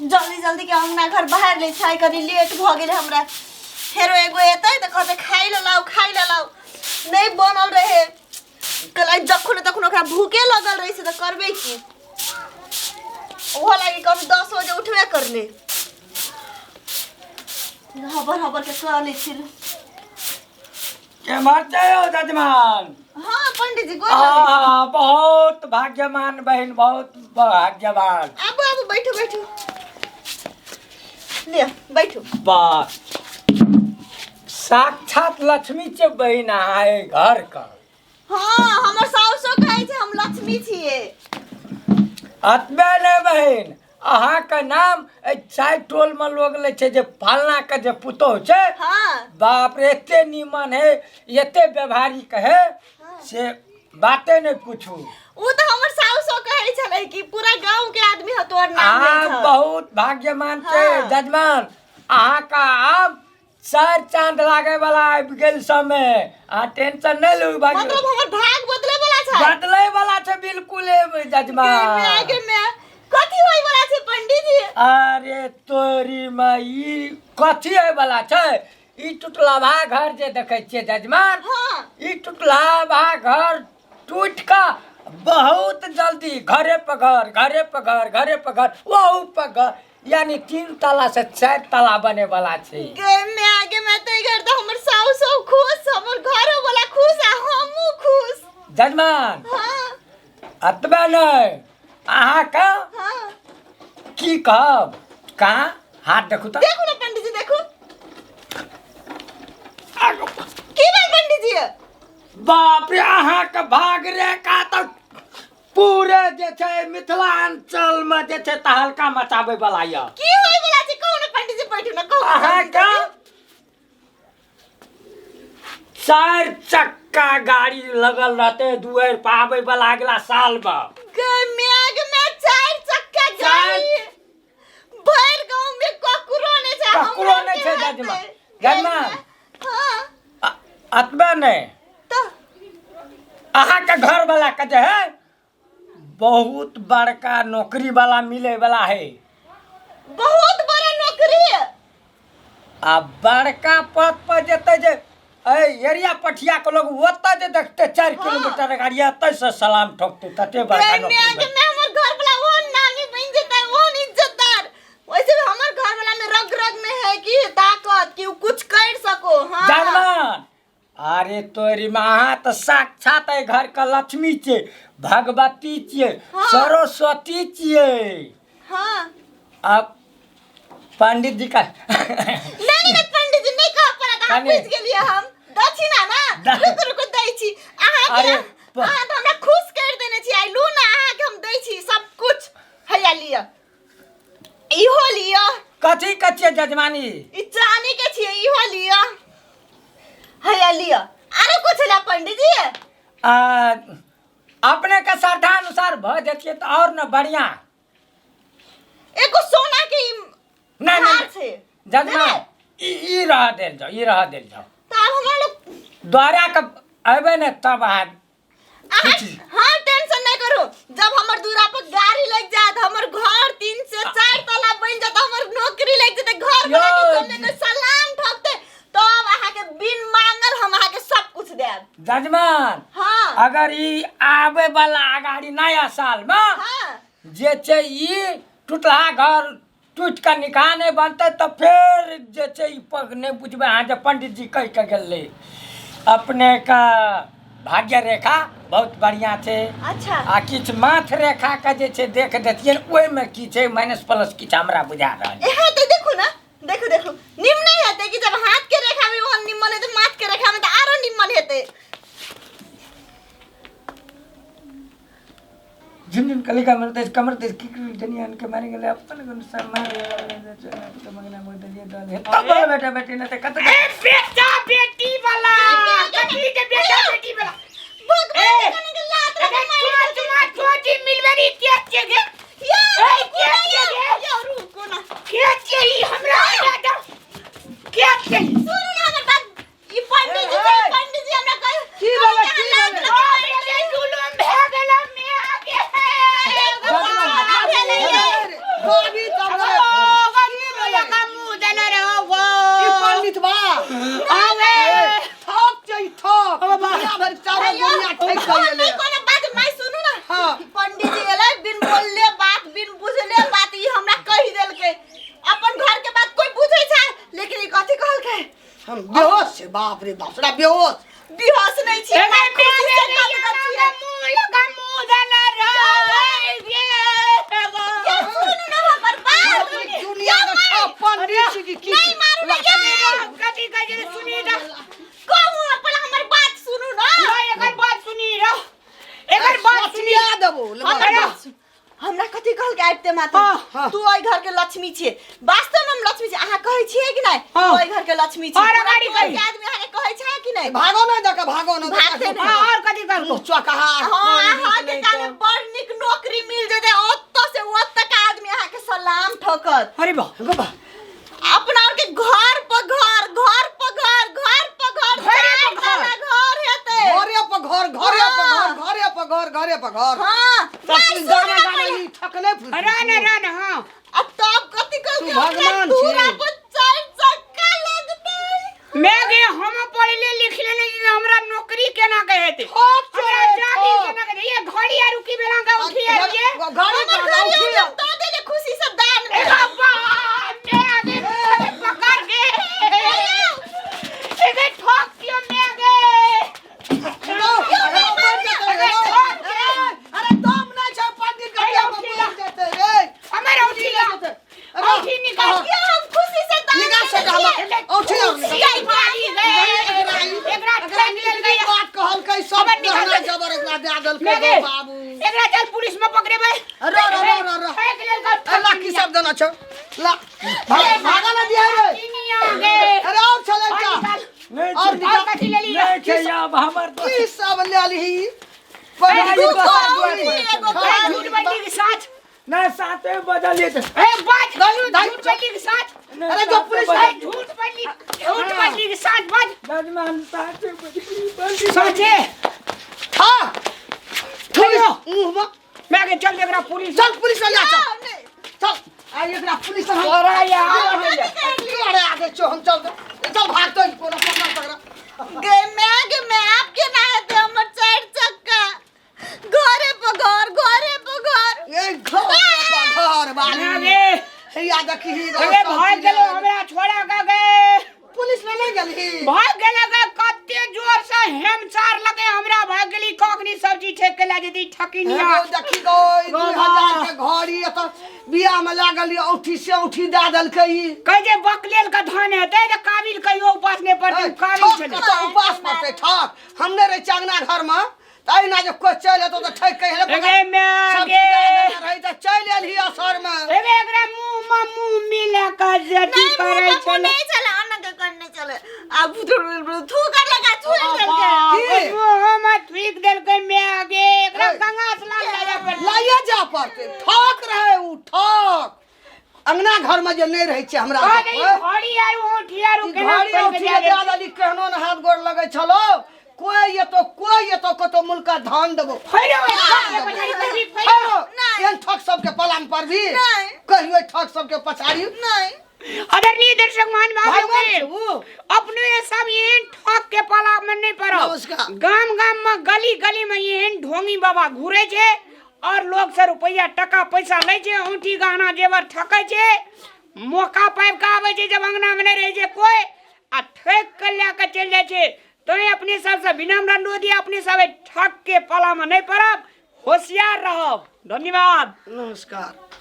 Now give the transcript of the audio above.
जल्दी जल्दी के अंगना घर बाहर ले छाई करी लेट भ गेले हमरा। फेरो एगो एतै त कहते खाइ ल लाओ नहीं बनल रहे कल जखन तखन ओकरा भूखे लगल रही से त करबे की ओहो लागी कभी 10 बजे उठबे करले हबर के कह ले छिल के मरते हो जजमान। हाँ पंडित जी बहुत भाग्यवान बहन, बहुत भाग्यवान। अब बैठो ले बैठो। वाह, साक्षात लक्ष्मी के बहन आए घर का। हाँ हमर साउसो कहै छै हम लक्ष्मी छिए। अतबे ने बहन, अहाँ का नाम चाय टोल में लोग ले छे जे फलना के जे पुतोह छे। हाँ बाप रे एते नीमन है, एते व्यवहारिक है। हाँ। से बातें नहीं पूछू। वो तो हमर साउसो कहै छलै कि पूरा गांव के आदमी ह तोर नाम ले छ। बहुत भाग्यवान छे हाँ। जजमान। अहाँ का अब सर चांद लागे वाला आबि गेल समय। आ टेंशन नहीं लो भाग्य। मतलब हमर भाग बदले वाला छ। बदले वाला छे बिल्कुल जजमान। में आगे में कथी होय वाला छै पंडित जी? अरे तोरी माई कथी होय वाला छै? ई टुटलावा घर जे देखे छिए जजमान। हाँ। ई टुटलावा घर टूट का बहुत जल्दी घरे पर घर वहू पर घर, यानी 3 तला से 4 तला बने वाला छे। में आगे में तो घर तो हमर साउसो खुश, हमर घरो वाला खुश आ हमहू खुश जजमान। हाँ अतबे नहीं अहाँ का हाँ की कहब। कहाँ हाथ देखू तो देखो ना पंडित जी देखो की बात पंडित जी? बाप रे अहाँ के भाग रेखा तक पूरे जे छै मिथिलांचल में जे छै तहलका मचाबे वाला या। की होय वाला छै कहू ना पंडित जी बैठू ना कहू। अहाँ का 4 चक्का गाड़ी लगल रहते दुआर पर आबे वाला अगला साल में। मेघ में 4 चक्का गाड़ी भर गांव में ककरो ने छै। ककरो ने छै जजमान। हाँ अतबे नहीं तो अहाँ के घर वाला के जे है बहुत बड़का नौकरी वाला मिले वाला है। बहुत बड़ा नौकरी है। आ बड़का पद पर जेते जे एरिया पठिया के लोग ओतऽ जे देखते 4 किलोमीटर गाड़ी एतऽ से सलाम ठोकते तते बड़का नौकरी। में हमर घर वाला वो नामी बन जेता वो इज्जतदार। वैसे भी हमर घर वाला में रग में है कि ताकत कि कुछ कर सको। हाँ जजमान अरे तोरी माँ तो साक्षात है घर का लक्ष्मी छे, भगवती छे। हाँ। सरस्वती छे। हाँ अब पंडित जी का नहीं पंडित जी नहीं कह पड़ा था पूछ के लिए हम दक्षिणा ना रुको दै छी अहाँ के। अहाँ तो हमरा खुश कर देने छी। आई लू ना अहाँ के हम दै छी सब कुछ। हैया लिया इहो लिया। कथी कथिए जजमानी? ई चानी के छिए इहो लिया। हैया लिया आरो कुछ ला पंडित जी? अपने का श्रद्धा अनुसार भ जतिए तो और न बढ़िया। एको सोना के हार छे जजमान ई रह देल जाओ तो अब हम लोग द्वारा का अबे न तब हाँ टेंशन नहीं करो। जब हमर दूरा पर गाड़ी लग जात हमर घर 3 से 4 तला बन जात हमर नौकरी लग जाते घर वाला के सामने कोई सलाम ठोकते तो अब आहा के बिन मांगल हम आहा के सब कुछ देब जजमान। हाँ अगर ई आवे वाला अगाड़ी नया साल में हाँ जे छै ई टूटला घर टूट के निकाह नहीं बनते तो फिर जे छै ई पग नहीं बुझबे। अहाँ जे पंडित जी कह के गेले अपने का भाग्य रेखा बहुत बढ़िया छे। अच्छा आ किछ माथ रेखा के जे छे देख देतिए ओय में की छे माइनस प्लस किछ हमरा बुझा रहल। एहा तो देखो ना देखो निम्न नहीं हेते कि जब हाथ के रेखा में वो निम्न है तो माथ के रेखा में तो आरो निम्न हेते। जिन कलिका मरते कमर ते की दुनिया के मारे गेले अपन अनुसार मार तो मगना मोर दलिए दल तब बेटा बेटी ने कत बेटा बेटी वाला कथी के बेटा बेटी वाला भगवान कने के लात रे मार छोटी मिलवेरी के गे या रुको ना के चली हमरा दादा के चली सुन ना बेटा ई पंडित जी हमरा कह की बोले अरे जुलुम भे गेला मैं आगे भाभी तो बाप रे बाप, साला बेहोश। बेहोश नहीं छे एगे खुशी से काट मुंह लगा मुंह देला रे ये सुन ना हमर बात दुनिया का पंडित जी की नहीं मारू ये कथी कहे सुनी ना कहूं अपन हमर बात सुनू ना एकर बात सुनी रो एकर बात सुनी याद देबो हमरा कथी कहल के आइते माता हाँ। तू ओइ घर के लक्ष्मी छे, वास्तव में हम लक्ष्मी छे, अहाँ कहै छिए कि नहीं हाँ। ओइ घर के लक्ष्मी छे? और गाड़ी पूरा कही। आदमी अहाँ कहै छै कि नहीं? भागो ना देख, भागो ना भागते नहीं। और कथी कर मुंह चौकहा। हां अहाँ के कामे बड़ निक नौकरी मिल जेते, ओत्तो से ओत्तो का आदमी अहाँ के सलाम ठोकत। अरे बा अपना के घर पर घर, घर पर घर, घर पर घर, घरे पर घर। घर हेते। घरे पर घर, घरे पर घर, घरे पर घर, घरे पर घर। हां सब गाना गाना ई ठकले फुल। रान हां अब तब कथी कहू तू के भगवान पूरा छी। पर चार चक्का लगते। मैं गे हम पढ़ले लिखले नहीं हमरा नौकरी केना कहते ठोक हमरा चोरे, जागी ठोक। केना कहते ये घड़ी आ रुकी बेला का उठी आ ये गाड़ी का हमर उठी। घरे हम तो दे खुशी से दान ए दे। बाबा मैं आगे पकड़ के एगे ठोक दियो मैं गे अरे दम ना छै पंडित के बियाह में बोल जेते रे। हमारा उठी निकाल क्या हम खुशी से दान निकाल से हम उठी सियाई मारी गए एकरा ठेक लेल गई बात कहल कै सब गहना जबर एकरा दे दल के बाबू। एकरा चल पुलिस में पकड़ेबै रो ठेक लेल गई अल्लाह की सब देना छ ला भागा ना दिया रे। गे अरे और चले क्या नहीं और छे, और कथी ले लिया नहीं छे, अब हमर की सब ले ली अरे पर झूठ बल्ली के साथ नहीं साथे बदलिए तो ए बात नहीं, झूठ बल्ली के साथ अरे जो पुलिस ए झूठ बल्ली के साथ बात जजमान साथे बदली साथे हां पुलिस मुंह में मैं के चल एकरा पुलिस चल पुलिस ले चल चल आ एकरा पुलिस हम अरे यार अरे आगे चल हम चल भाग तो कोनो पकड़ पकड़ गे मैं आपके ना है हमर चार चक्का घरे पर घर ए घर बाली आगे हे याद रखी अरे भाग गेलो हमरा छोड़ा का गए पुलिस में नहीं गेली भाग गेलो के कत्ते जोर से हेमचार लगे हमरा भाग गेली कखनी सब्जी ठेक के ला जदी ठकिनिया देखी गई 2000 के घड़ी त बियाह में लागल औठी से औठी दे देलकै ई कह जे बकलेल का धान है दे काबिल कहियो उपास ने पर काबिल चले तो उपास पड़ते ठक हमने रे चांगना घर में तई ना जो कोई चले तो ठक कहे अगे मैं आगे रही त चल एलही असर में अगे एकरा मुंह मिला का जति करे चले नहीं चले अन्ना के करने चले अब थू कर लगा छू की? मुंह मत ठीक देल के मैं आगे एकरा गंगा स्नान लगा पर लाइए जा पड़ते ठक रहे उ ठक अंगना घर में जे नहीं रहे छे हमरा नहीं घड़ी आयु होठियारु केना घड़ी पड़ उठिए गया दादी कहनो न हाथ गोड़ लगे छलो कोई ये तो कतो मुल्का धान देबो फैरो पछाड़ी पछी फैरो नहीं। एन ठक सबके पलान पर भी नहीं। कहियो ठक सबके पछाड़ी नहीं आदरणीय दर्शक मान भाई बाबू अपने सब ये ठक के पाला में नहीं पड़ो नमस्कार। गाम में गली गली में ये ढोंगी बाबा घूरे छे और लोग से रुपया टका पैसा ले छे औंठी गहना जेवर ठके छे मौका पाइब का आवे छे जब अंगना में नहीं रहे छे कोई आ ठक कर लेके चल जाए छे तो ये अपने सब से विनम्र अनुरोध है अपने सब ठक के पाला में नहीं पड़ब होशियार रहब धन्यवाद नमस्कार।